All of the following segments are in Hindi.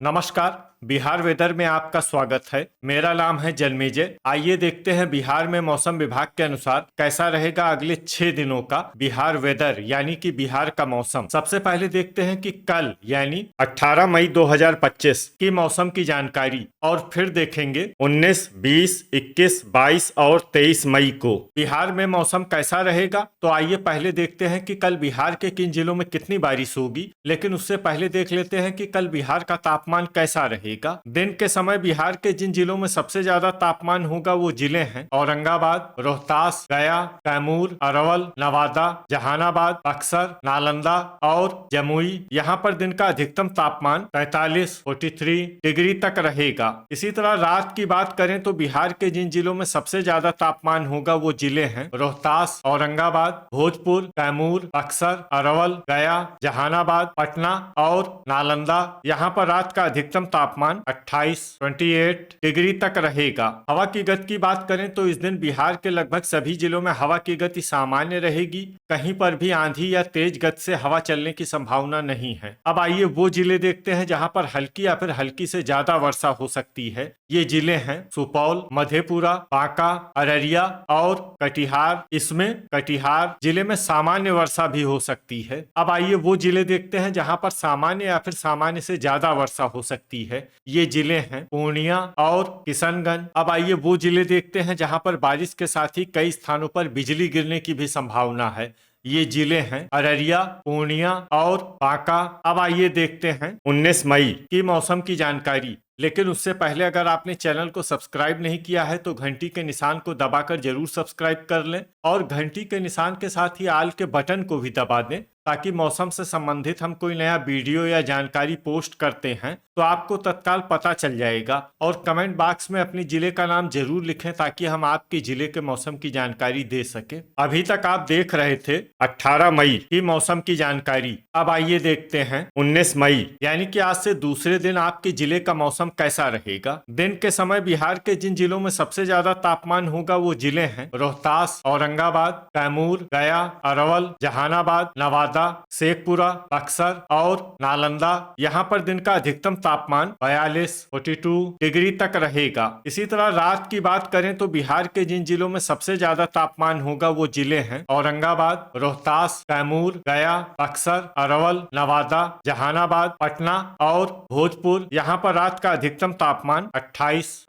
नमस्कार। बिहार वेदर में आपका स्वागत है। मेरा नाम है जन्मेजय। आइए देखते हैं बिहार में मौसम विभाग के अनुसार कैसा रहेगा अगले 6 दिनों का बिहार वेदर यानी कि बिहार का मौसम। सबसे पहले देखते हैं कि कल यानी 18 मई 2025 की मौसम की जानकारी और फिर देखेंगे 19, 20, 21, 22 और 23 मई को बिहार में मौसम कैसा रहेगा। तो आइए पहले देखते हैं कि कल बिहार के किन जिलों में कितनी बारिश होगी, लेकिन उससे पहले देख लेते हैं कि कल बिहार का तापमान कैसा रहेगा। दिन के समय बिहार के जिन जिलों में सबसे ज्यादा तापमान होगा वो जिले हैं औरंगाबाद, रोहतास, गया, कैमूर, अरवल, नवादा, जहानाबाद, बक्सर, नालंदा और जमुई। यहाँ पर दिन का अधिकतम तापमान 43 डिग्री तक रहेगा। इसी तरह रात की बात करें तो बिहार के जिन जिलों में सबसे ज्यादा तापमान होगा वो जिले हैं रोहतास, औरंगाबाद, भोजपुर, कैमूर, बक्सर, अरवल, गया, जहानाबाद, पटना और नालंदा। यहाँ पर रात का अधिकतम तापमान 28 डिग्री तक रहेगा। हवा की गति की बात करें तो इस दिन बिहार के लगभग सभी जिलों में हवा की गति सामान्य रहेगी। कहीं पर भी आंधी या तेज गति से हवा चलने की संभावना नहीं है। अब आइए वो जिले देखते हैं जहां पर हल्की या फिर हल्की से ज्यादा वर्षा हो सकती है। ये जिले हैं सुपौल, मधेपुरा, बांका, अररिया और कटिहार। इसमें कटिहार जिले में सामान्य वर्षा भी हो सकती है। अब आइए वो जिले देखते हैं जहां पर सामान्य या फिर सामान्य से ज्यादा वर्षा हो सकती है। ये जिले हैं पूर्णिया और किशनगंज। अब आइए वो जिले देखते हैं जहां पर बारिश के साथ ही कई स्थानों पर बिजली गिरने की भी संभावना है। ये जिले हैं अररिया, पूर्णिया और बांका। अब आइए देखते हैं 19 मई की मौसम की जानकारी। लेकिन उससे पहले अगर आपने चैनल को सब्सक्राइब नहीं किया है तो घंटी के निशान को दबाकर जरूर सब्सक्राइब कर लें और घंटी के निशान के साथ ही आल के बटन को भी दबा दें ताकि मौसम से संबंधित हम कोई नया वीडियो या जानकारी पोस्ट करते हैं तो आपको तत्काल पता चल जाएगा। और कमेंट बॉक्स में अपनी जिले का नाम जरूर लिखें ताकि हम आपके जिले के मौसम की जानकारी दे सके। अभी तक आप देख रहे थे 18 मई की मौसम की जानकारी। अब आइए देखते हैं 19 मई यानी कि आज से दूसरे दिन आपके जिले का मौसम कैसा रहेगा। दिन के समय बिहार के जिन जिलों में सबसे ज्यादा तापमान होगा वो जिले हैं रोहतास, औरंगाबाद, कैमूर, गया, अरवल, जहानाबाद, नवादा, शेखपुरा, बक्सर और नालंदा। यहाँ पर दिन का अधिकतम तापमान 42 डिग्री तक रहेगा। इसी तरह रात की बात करें तो बिहार के जिन जिलों में सबसे ज्यादा तापमान होगा वो जिले हैं औरंगाबाद, रोहतास, कैमूर, गया, बक्सर, अरवल, नवादा, जहानाबाद, पटना और भोजपुर। यहाँ पर रात का अधिकतम तापमान 28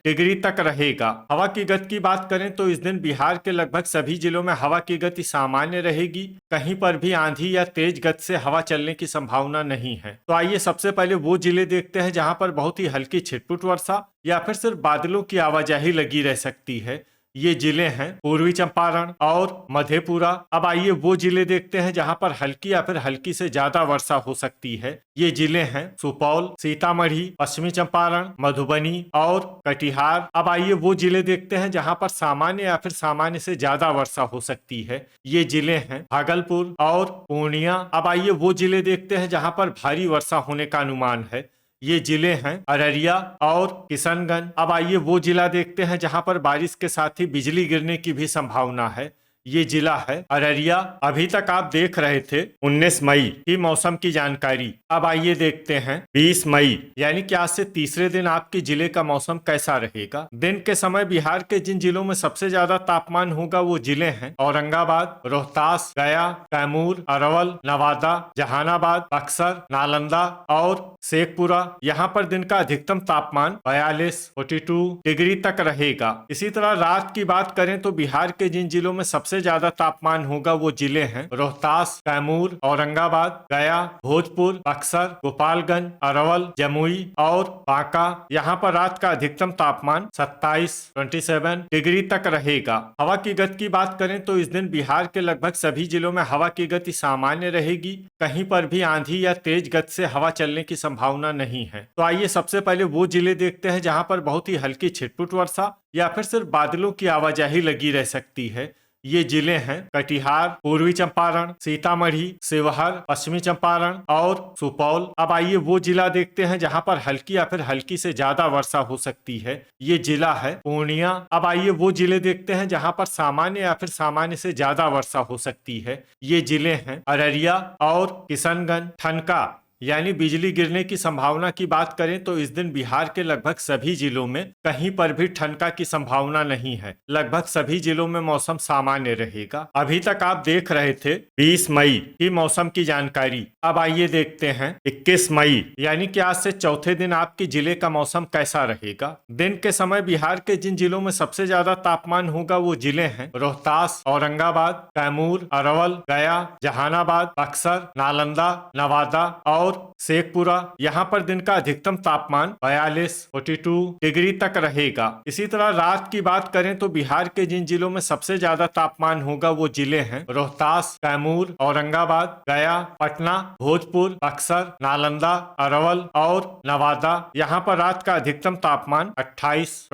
डिग्री तक रहेगा। हवा की गति की बात करें तो इस दिन बिहार के लगभग सभी जिलों में हवा की गति सामान्य रहेगी। कहीं पर भी आंधी या तेज गति से हवा चलने की संभावना नहीं है। तो आइए सबसे पहले वो जिले देखते हैं जहां पर बहुत ही हल्की छिटपुट वर्षा या फिर सिर्फ बादलों की आवाजाही लगी रह सकती है। ये जिले हैं पूर्वी चंपारण और मधेपुरा। अब आइए वो जिले देखते हैं जहां पर हल्की या फिर हल्की से ज्यादा वर्षा हो सकती है। ये जिले हैं सुपौल, सीतामढ़ी, पश्चिमी चंपारण, मधुबनी और कटिहार। अब आइए वो जिले देखते हैं जहां पर सामान्य या फिर सामान्य से ज्यादा वर्षा हो सकती है। ये जिले हैं भागलपुर और पूर्णिया। अब आइए वो जिले देखते हैं जहां पर भारी वर्षा होने का अनुमान है। ये जिले हैं अररिया और किशनगंज। अब आइए वो जिला देखते हैं जहां पर बारिश के साथ ही बिजली गिरने की भी संभावना है। ये जिला है अररिया। अभी तक आप देख रहे थे 19 मई की मौसम की जानकारी। अब आइए देखते हैं 20 मई यानी कि आज से तीसरे दिन आपके जिले का मौसम कैसा रहेगा। दिन के समय बिहार के जिन जिलों में सबसे ज्यादा तापमान होगा वो जिले हैं औरंगाबाद, रोहतास, गया, कैमूर, अरवल, नवादा, जहानाबाद, बक्सर, नालंदा और शेखपुरा। यहाँ पर दिन का अधिकतम तापमान 42 डिग्री तक रहेगा। इसी तरह रात की बात करें तो बिहार के जिन जिलों में सबसे ज्यादा तापमान होगा वो जिले हैं रोहतास, कैमूर, औरंगाबाद, गया, भोजपुर, बक्सर, गोपालगंज, अरवल, जमुई और बांका। यहाँ पर रात का अधिकतम तापमान 27 डिग्री तक रहेगा। हवा की गति की बात करें तो इस दिन बिहार के लगभग सभी जिलों में हवा की गति सामान्य रहेगी। कहीं पर भी आंधी या तेज गति से हवा चलने की संभावना नहीं है। तो आइए सबसे पहले वो जिले देखते हैं जहां पर बहुत ही हल्की छिटपुट वर्षा या फिर सिर्फ बादलों की आवाजाही लगी रह सकती है। ये जिले हैं कटिहार, पूर्वी चंपारण, सीतामढ़ी, शिवहर, पश्चिमी चंपारण और सुपौल। अब आइए वो जिला देखते हैं जहां पर हल्की या फिर हल्की से ज्यादा वर्षा हो सकती है। ये जिला है पूर्णिया। अब आइए वो जिले देखते हैं जहां पर सामान्य या फिर सामान्य से ज्यादा वर्षा हो सकती है। ये जिले हैं अररिया और किशनगंज। ठनका यानी बिजली गिरने की संभावना की बात करें तो इस दिन बिहार के लगभग सभी जिलों में कहीं पर भी ठनका की संभावना नहीं है। लगभग सभी जिलों में मौसम सामान्य रहेगा। अभी तक आप देख रहे थे 20 मई की मौसम की जानकारी। अब आइए देखते हैं 21 मई यानी कि आज से चौथे दिन आपके जिले का मौसम कैसा रहेगा। दिन के समय बिहार के जिन जिलों में सबसे ज्यादा तापमान होगा वो जिले हैं रोहतास, औरंगाबाद, कैमूर, अरवल, गया, जहानाबाद, बक्सर, नालंदा, नवादा और शेखपुरा। यहाँ पर दिन का अधिकतम तापमान 42 डिग्री तक रहेगा। इसी तरह रात की बात करें तो बिहार के जिन जिलों में सबसे ज्यादा तापमान होगा वो जिले हैं रोहतास, कैमूर, औरंगाबाद, गया, पटना, भोजपुर, बक्सर, नालंदा, अरवल और नवादा। यहाँ पर रात का अधिकतम तापमान 28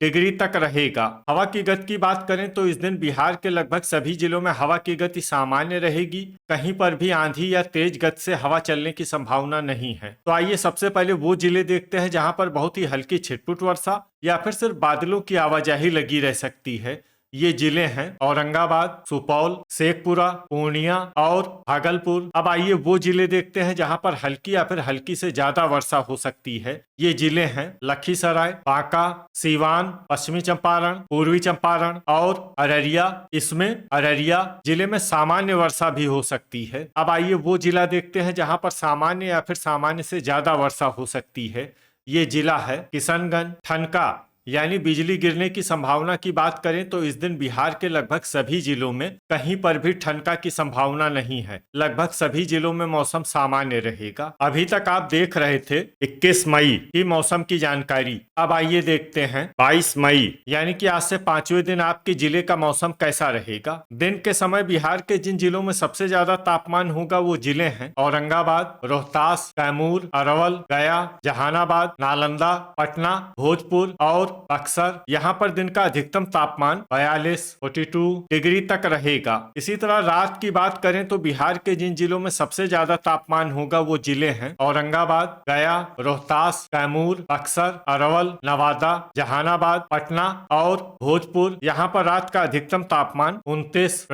डिग्री तक रहेगा। हवा की गति की बात करें तो इस दिन बिहार के लगभग सभी जिलों में हवा की गति सामान्य रहेगी। कहीं पर भी आंधी या तेज गति से हवा चलने की संभावना नहीं है। तो आइए सबसे पहले वो जिले देखते हैं जहां पर बहुत ही हल्की छिटपुट वर्षा या फिर सिर्फ बादलों की आवाजाही लगी रह सकती है। ये जिले हैं औरंगाबाद, सुपौल, शेखपुरा, पूर्णिया और भागलपुर। अब आइए वो जिले देखते हैं जहां पर हल्की या फिर हल्की से ज्यादा वर्षा हो सकती है। ये जिले हैं लखीसराय, बांका, सीवान, पश्चिमी चंपारण, पूर्वी चंपारण और अररिया। इसमें अररिया जिले में सामान्य वर्षा भी हो सकती है। अब आइए वो जिला देखते हैं जहां पर सामान्य या फिर सामान्य से ज्यादा वर्षा हो सकती है। ये जिला है किशनगंज। ठनका यानी बिजली गिरने की संभावना की बात करें तो इस दिन बिहार के लगभग सभी जिलों में कहीं पर भी ठनका की संभावना नहीं है। लगभग सभी जिलों में मौसम सामान्य रहेगा। अभी तक आप देख रहे थे 21 मई की मौसम की जानकारी। अब आइए देखते हैं 22 मई यानी कि आज से 5वें दिन आपके जिले का मौसम कैसा रहेगा। दिन के समय बिहार के जिन जिलों में सबसे ज्यादा तापमान होगा वो जिले हैं औरंगाबाद, रोहतास, कैमूर, अरवल, गया, जहानाबाद, नालंदा, पटना, भोजपुर और बक्सर। यहाँ पर दिन का अधिकतम तापमान 42 डिग्री तक रहेगा। इसी तरह रात की बात करें तो बिहार के जिन जिलों में सबसे ज्यादा तापमान होगा वो जिले हैं औरंगाबाद, गया, रोहतास, कैमूर, बक्सर, अरवल, नवादा, जहानाबाद, पटना और भोजपुर। यहाँ पर रात का अधिकतम तापमान 29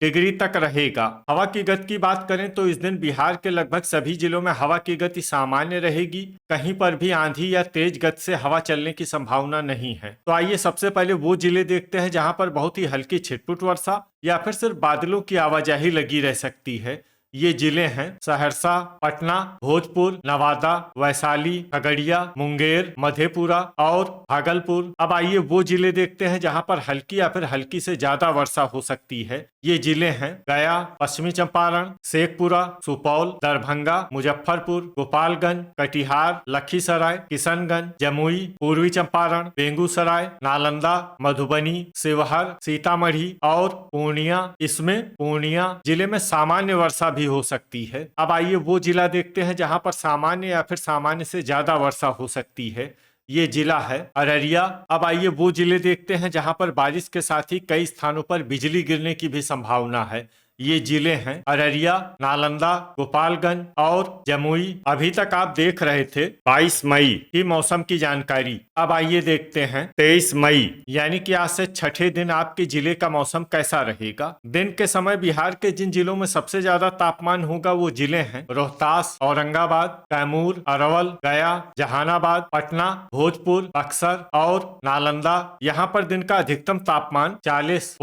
डिग्री तक रहेगा। हवा की गति की बात करें तो इस दिन बिहार के लगभग सभी जिलों में हवा की गति सामान्य रहेगी। कहीं पर भी आंधी या तेज गति से हवा चलने की संभावना नहीं है। तो आइए सबसे पहले वो जिले देखते हैं जहां पर बहुत ही हल्की छिटपुट वर्षा या फिर सिर्फ बादलों की आवाजाही लगी रह सकती है। ये जिले हैं सहरसा, पटना, भोजपुर, नवादा, वैशाली, खगड़िया, मुंगेर, मधेपुरा और भागलपुर। अब आइए वो जिले देखते हैं जहां पर हल्की या फिर हल्की से ज्यादा वर्षा हो सकती है। ये जिले हैं गया, पश्चिमी चंपारण, शेखपुरा, सुपौल, दरभंगा, मुजफ्फरपुर, गोपालगंज, कटिहार, लखीसराय, किशनगंज, जमुई, पूर्वी चंपारण, बेगूसराय, नालंदा, मधुबनी, शिवहर, सीतामढ़ी और पूर्णिया। इसमें पूर्णिया जिले में सामान्य वर्षा भी हो सकती है। अब आइए वो जिला देखते हैं जहां पर सामान्य या फिर सामान्य से ज्यादा वर्षा हो सकती है। ये जिला है अररिया। अब आइए वो जिले देखते हैं जहां पर बारिश के साथ ही कई स्थानों पर बिजली गिरने की भी संभावना है। ये जिले हैं अररिया, नालंदा, गोपालगंज और जमुई। अभी तक आप देख रहे थे 22 मई की मौसम की जानकारी। अब आइए देखते हैं 23 मई यानी कि आज से छठे दिन आपके जिले का मौसम कैसा रहेगा। दिन के समय बिहार के जिन जिलों में सबसे ज्यादा तापमान होगा वो जिले हैं रोहतास, औरंगाबाद, कैमूर, अरवल, गया, जहानाबाद, पटना, भोजपुर, बक्सर और नालंदा। यहाँ पर दिन का अधिकतम तापमान 40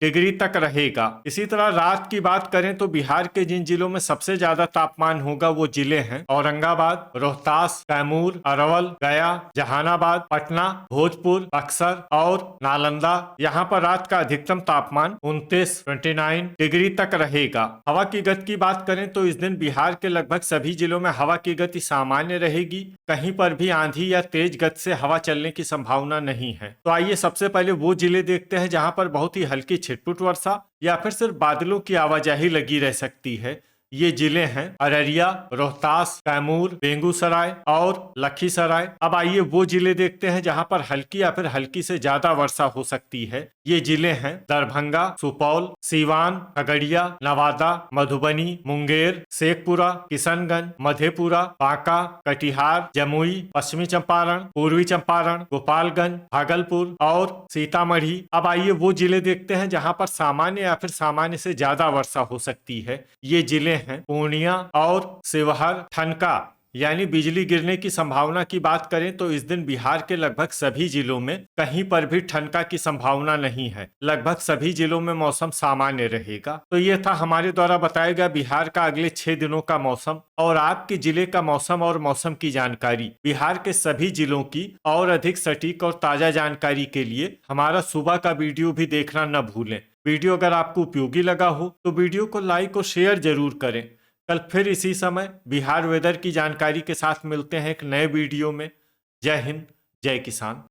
डिग्री तक रहेगा। इसी तरह रात की बात करें तो बिहार के जिन जिलों में सबसे ज्यादा तापमान होगा वो जिले हैं औरंगाबाद, रोहतास, कैमूर, अरवल, गया, जहानाबाद, पटना, भोजपुर, बक्सर और नालंदा। यहाँ पर रात का अधिकतम तापमान 29 डिग्री तक रहेगा। हवा की गति की बात करें तो इस दिन बिहार के लगभग सभी जिलों में हवा की गति सामान्य रहेगी। कहीं पर भी आंधी या तेज गति से हवा चलने की संभावना नहीं है। तो आइए सबसे पहले वो जिले देखते हैं जहां पर बहुत ही हल्की छिटपुट वर्षा या फिर सिर्फ बादलों की आवाजाही लगी रह सकती है। ये जिले हैं अररिया, रोहतास, कैमूर, बेगूसराय और लखीसराय। अब आइए वो जिले देखते हैं जहां पर हल्की या फिर हल्की से ज्यादा वर्षा हो सकती है। ये जिले हैं दरभंगा, सुपौल, सीवान, खगड़िया, नवादा, मधुबनी, मुंगेर, शेखपुरा, किशनगंज, मधेपुरा, बांका, कटिहार, जमुई, पश्चिमी चंपारण, पूर्वी चंपारण, गोपालगंज, भागलपुर और सीतामढ़ी। अब आइए वो जिले देखते हैं जहां पर सामान्य या फिर सामान्य से ज्यादा वर्षा हो सकती है। ये जिले हैं पूर्णिया और शिवहर, ठनका यानी बिजली गिरने की संभावना की बात करें तो इस दिन बिहार के लगभग सभी जिलों में कहीं पर भी ठनका की संभावना नहीं है। लगभग सभी जिलों में मौसम सामान्य रहेगा। तो ये था हमारे द्वारा बताया गया बिहार का अगले 6 दिनों का मौसम और आपके जिले का मौसम और मौसम की जानकारी। बिहार के सभी जिलों की और अधिक सटीक और ताजा जानकारी के लिए हमारा सुबह का वीडियो भी देखना न भूलें। वीडियो अगर आपको उपयोगी लगा हो तो वीडियो को लाइक और शेयर जरूर करें। कल फिर इसी समय बिहार वेदर की जानकारी के साथ मिलते हैं एक नए वीडियो में। जय हिंद, जय किसान।